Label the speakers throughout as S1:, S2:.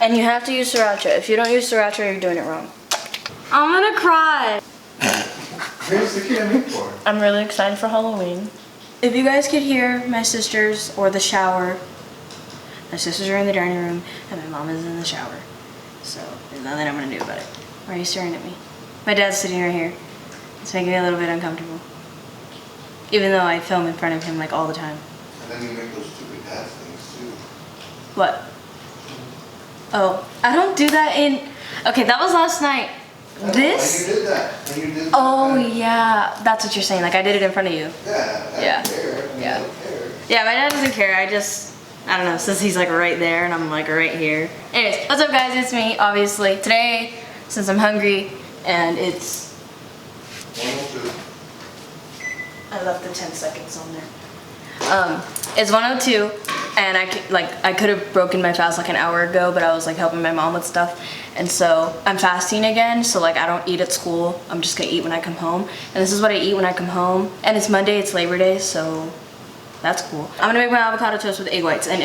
S1: And you have to use sriracha. If you don't use sriracha, you're doing it wrong. I'm gonna cry.
S2: Where's the candy for?
S1: I'm really excited for Halloween. If you guys could hear my sisters or the shower, my sisters are in the dining room and my mom is in the shower. So there's nothing I'm gonna do about it. Why are you staring at me? My dad's sitting right here. It's making me a little bit uncomfortable. Even though I film in front of him like all the time.
S2: And then you make those stupid dad things too.
S1: What? Oh, I don't do that in... Okay, that was last night. This?
S2: When you did that. When you did that.
S1: Oh, yeah. That's what you're saying. Like, I did it in front of you.
S2: Yeah. I don't care. I mean,
S1: Yeah.
S2: I don't care.
S1: Yeah, my dad doesn't care. I don't know, since he's like right there and I'm like right here. Anyways, what's up guys? It's me, obviously. Today, since I'm hungry and it's...
S2: 102.
S1: I left the 10 seconds on there. It's 1:02 and I could have broken my fast like an hour ago, but I was like helping my mom with stuff. And so I'm fasting again, so like I don't eat at school. I'm just gonna eat when I come home. And this is what I eat when I come home. And it's Monday, it's Labor Day, so that's cool. I'm gonna make my avocado toast with egg whites. And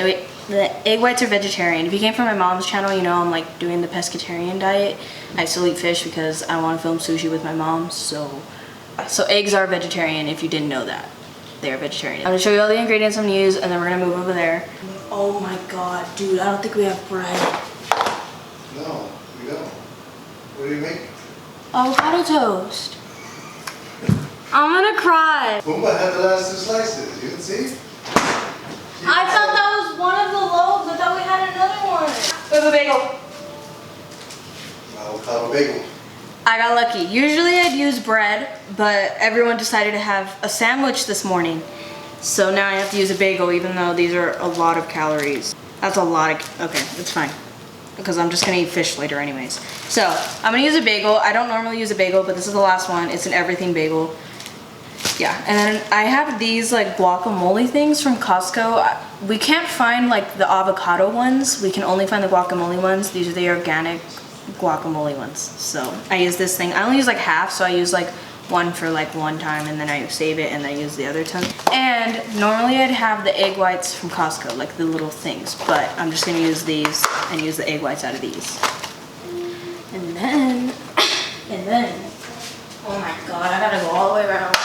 S1: the egg whites are vegetarian. If you came from my mom's channel, you know I'm like doing the pescatarian diet. I still eat fish because I wanna film sushi with my mom, so eggs are vegetarian if you didn't know that. They are vegetarian. I'm gonna show you all the ingredients I'm gonna use and then we're gonna move over there. Oh my god, dude, I don't think we have bread.
S2: No, we don't. What do you make?
S1: Avocado toast. I'm gonna cry.
S2: Pumbaa had the last 2 slices. You didn't see?
S1: I thought that was one of the loaves. I thought we had another one. We have a bagel.
S2: Avocado bagel.
S1: I got lucky. Usually I'd use bread, but everyone decided to have a sandwich this morning. So now I have to use a bagel, even though these are a lot of calories. That's a lot of, okay, it's fine. Because I'm just gonna eat fish later anyways. So, I'm gonna use a bagel. I don't normally use a bagel, but this is the last one. It's an everything bagel. Yeah, and then I have these like guacamole things from Costco. We can't find like the avocado ones. We can only find the guacamole ones. These are the organic guacamole ones. So I use this thing. I only use like half, so I use like one for like one time and then I save it and then I use the other ton. And normally I'd have the egg whites from Costco, like the little things, but I'm just gonna use these and use the egg whites out of these. And then, oh my god, I gotta go all the way around.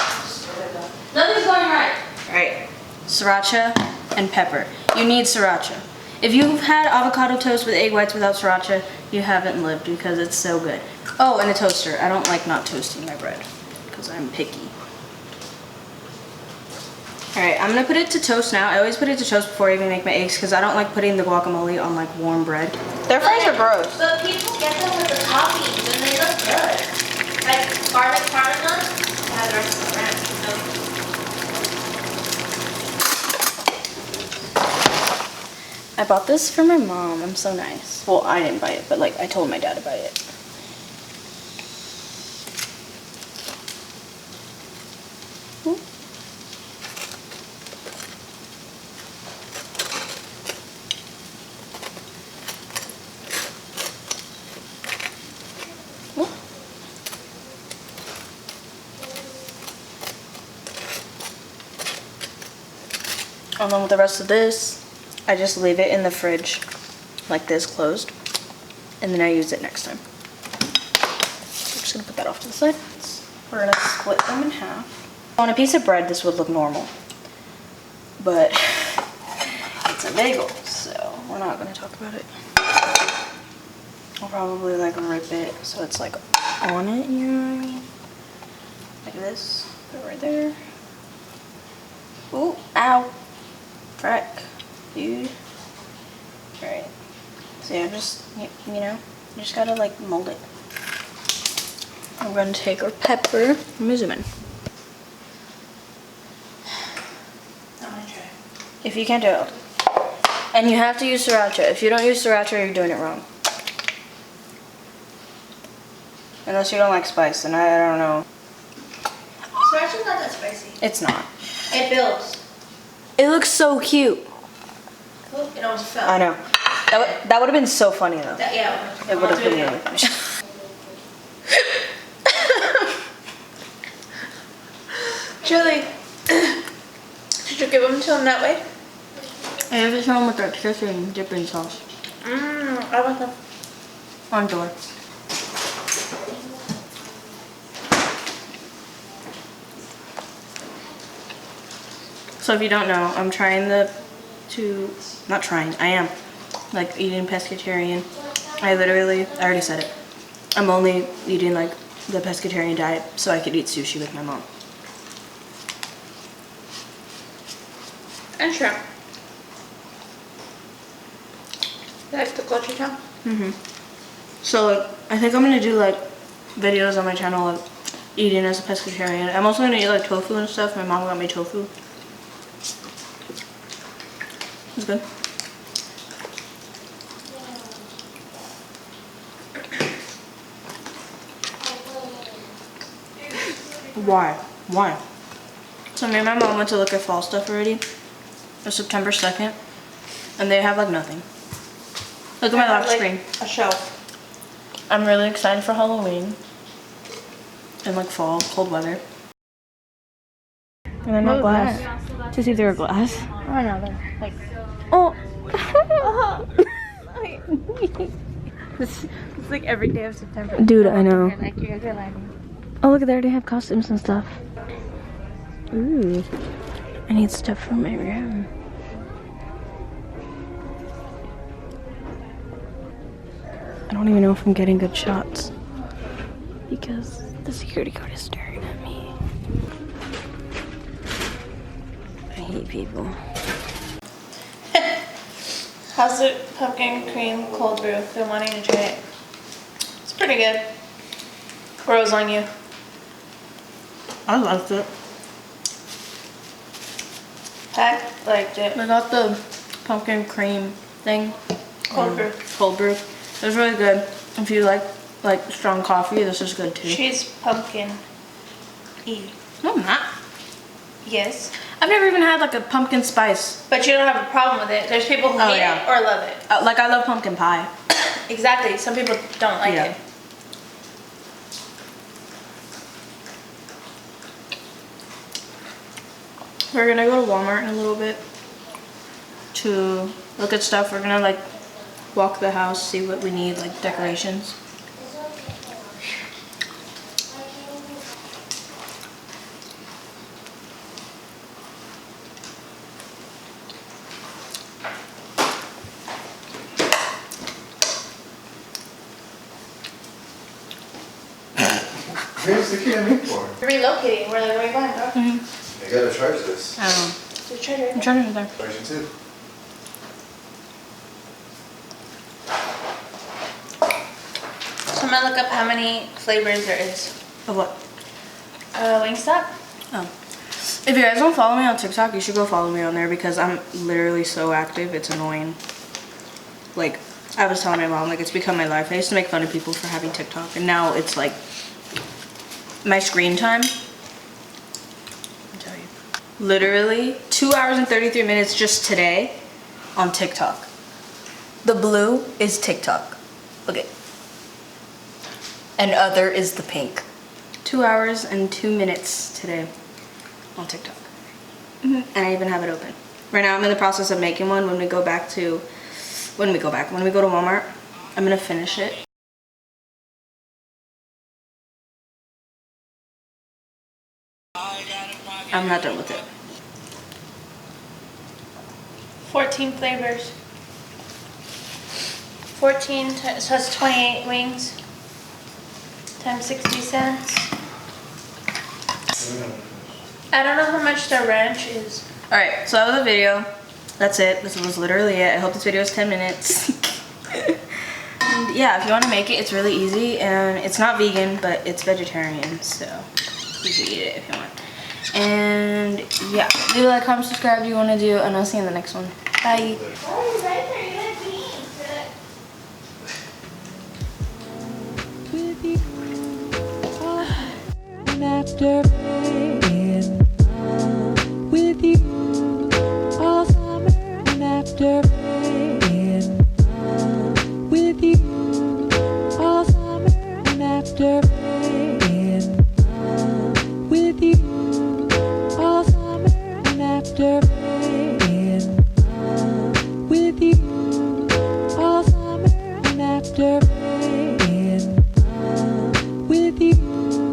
S1: Nothing's going right. All right, sriracha and pepper. You need sriracha. If you've had avocado toast with egg whites without sriracha, you haven't lived because it's so good. Oh, and a toaster. I don't like not toasting my bread because I'm picky. All right, I'm gonna put it to toast now. I always put it to toast before I even make my eggs because I don't like putting the guacamole on like warm bread. Their fries are gross.
S3: But people get them with the toppings and they look good. Like garlic parmesan has the rest of the ranch. So.
S1: I bought this for my mom. I'm so nice. Well, I didn't buy it, but like I told my dad to buy it. And then with the rest of this, I just leave it in the fridge like this, closed, and then I use it next time. I'm just gonna put that off to the side. We're gonna split them in half. On a piece of bread, this would look normal, but it's a bagel, so we're not gonna talk about it. I'll probably like rip it so it's like on it, you know what I mean? Like this, put it right there. Ooh, ow, frick. Dude. Alright. So yeah, just, you know, you just gotta like mold it. I'm gonna take our pepper. Let me zoom in.
S3: I'm gonna try.
S1: If you can't do it. And you have to use sriracha. If you don't use sriracha, you're doing it wrong. Unless you don't like spice, then I don't know.
S3: Sriracha's not that spicy.
S1: It's not.
S3: It builds.
S1: It looks so cute.
S3: It almost fell.
S1: I know. That would have been so funny though.
S3: Yeah.
S1: It would have been really funny.
S3: Julie, did you give them to him that way?
S1: I have to show them with their chicken dipping sauce.
S3: Avocado.
S1: On door. So if you don't know, I'm trying I am like eating pescatarian. I already said it. I'm only eating like the pescatarian diet so I could eat sushi with my mom.
S3: And shrimp. You like the gochujang?
S1: So like, I think I'm gonna do like videos on my channel of eating as a pescatarian. I'm also gonna eat like tofu and stuff. My mom got me tofu. It's good. Why? So me and my mom went to look at fall stuff already. It's September 2nd. And they have like nothing. Look at my lock screen.
S3: A shelf.
S1: I'm really excited for Halloween. And like fall, cold weather. And then no glass. To see if there were glass.
S3: I know, they're like...
S1: Oh!
S3: It's like every day of September.
S1: Dude, I know.
S3: Like you're lighting.
S1: Oh look, they already have costumes and stuff. Ooh. I need stuff for my room. I don't even know if I'm getting good shots because the security guard is staring at me. I hate people.
S3: How's the pumpkin cream cold brew? Been wanting to try it. It's pretty good. Grows on you.
S1: I liked it.
S3: Heck, liked it.
S1: I got the pumpkin cream thing.
S3: Cold brew.
S1: Cold brew. It was really good. If you like strong coffee, this is good too.
S3: She's pumpkin.
S1: No, I'm not.
S3: Yes.
S1: I've never even had like a pumpkin spice.
S3: But you don't have a problem with it. There's people who hate it or love it.
S1: Like I love pumpkin pie.
S3: Exactly. Some people don't like it.
S1: We're gonna go to Walmart in a little bit to look at stuff. We're gonna like walk the house, see what we need, like decorations.
S2: Here's the key I mean for.
S3: Relocating. We're like, where are you going, bro?
S2: I gotta charge this.
S1: I don't know.
S3: The treasure.
S1: I'm trying to there.
S2: Charge it too.
S3: So I'm gonna look up how many flavors there is.
S1: Of what?
S3: Wingstop.
S1: Oh. If you guys don't follow me on TikTok, you should go follow me on there because I'm literally so active. It's annoying. Like, I was telling my mom, like, it's become my life. I used to make fun of people for having TikTok, and now it's like my screen time. I'll tell you. Literally 2 hours and 33 minutes just today on TikTok. The blue is TikTok. Look at. And other is the pink. 2 hours and 2 minutes today on TikTok. And I even have it open. Right now I'm in the process of making one. When we go to Walmart, I'm gonna finish it. I'm not done with it.
S3: 14 flavors. 14, so that's 28 wings. Times 60 cents. I don't know how much the ranch is.
S1: Alright, so that was the video. That's it. This was literally it. I hope this video is 10 minutes. And yeah, if you want to make it, it's really easy. And it's not vegan, but it's vegetarian. So you can eat it if you want. And yeah, leave a like, comment, subscribe if you want to do. And I'll see you in the next one. Bye.
S3: Oh, right there, you had beans.
S4: With you and after being with you all summer and after being with you all summer and after being with you all summer and after being with you all summer after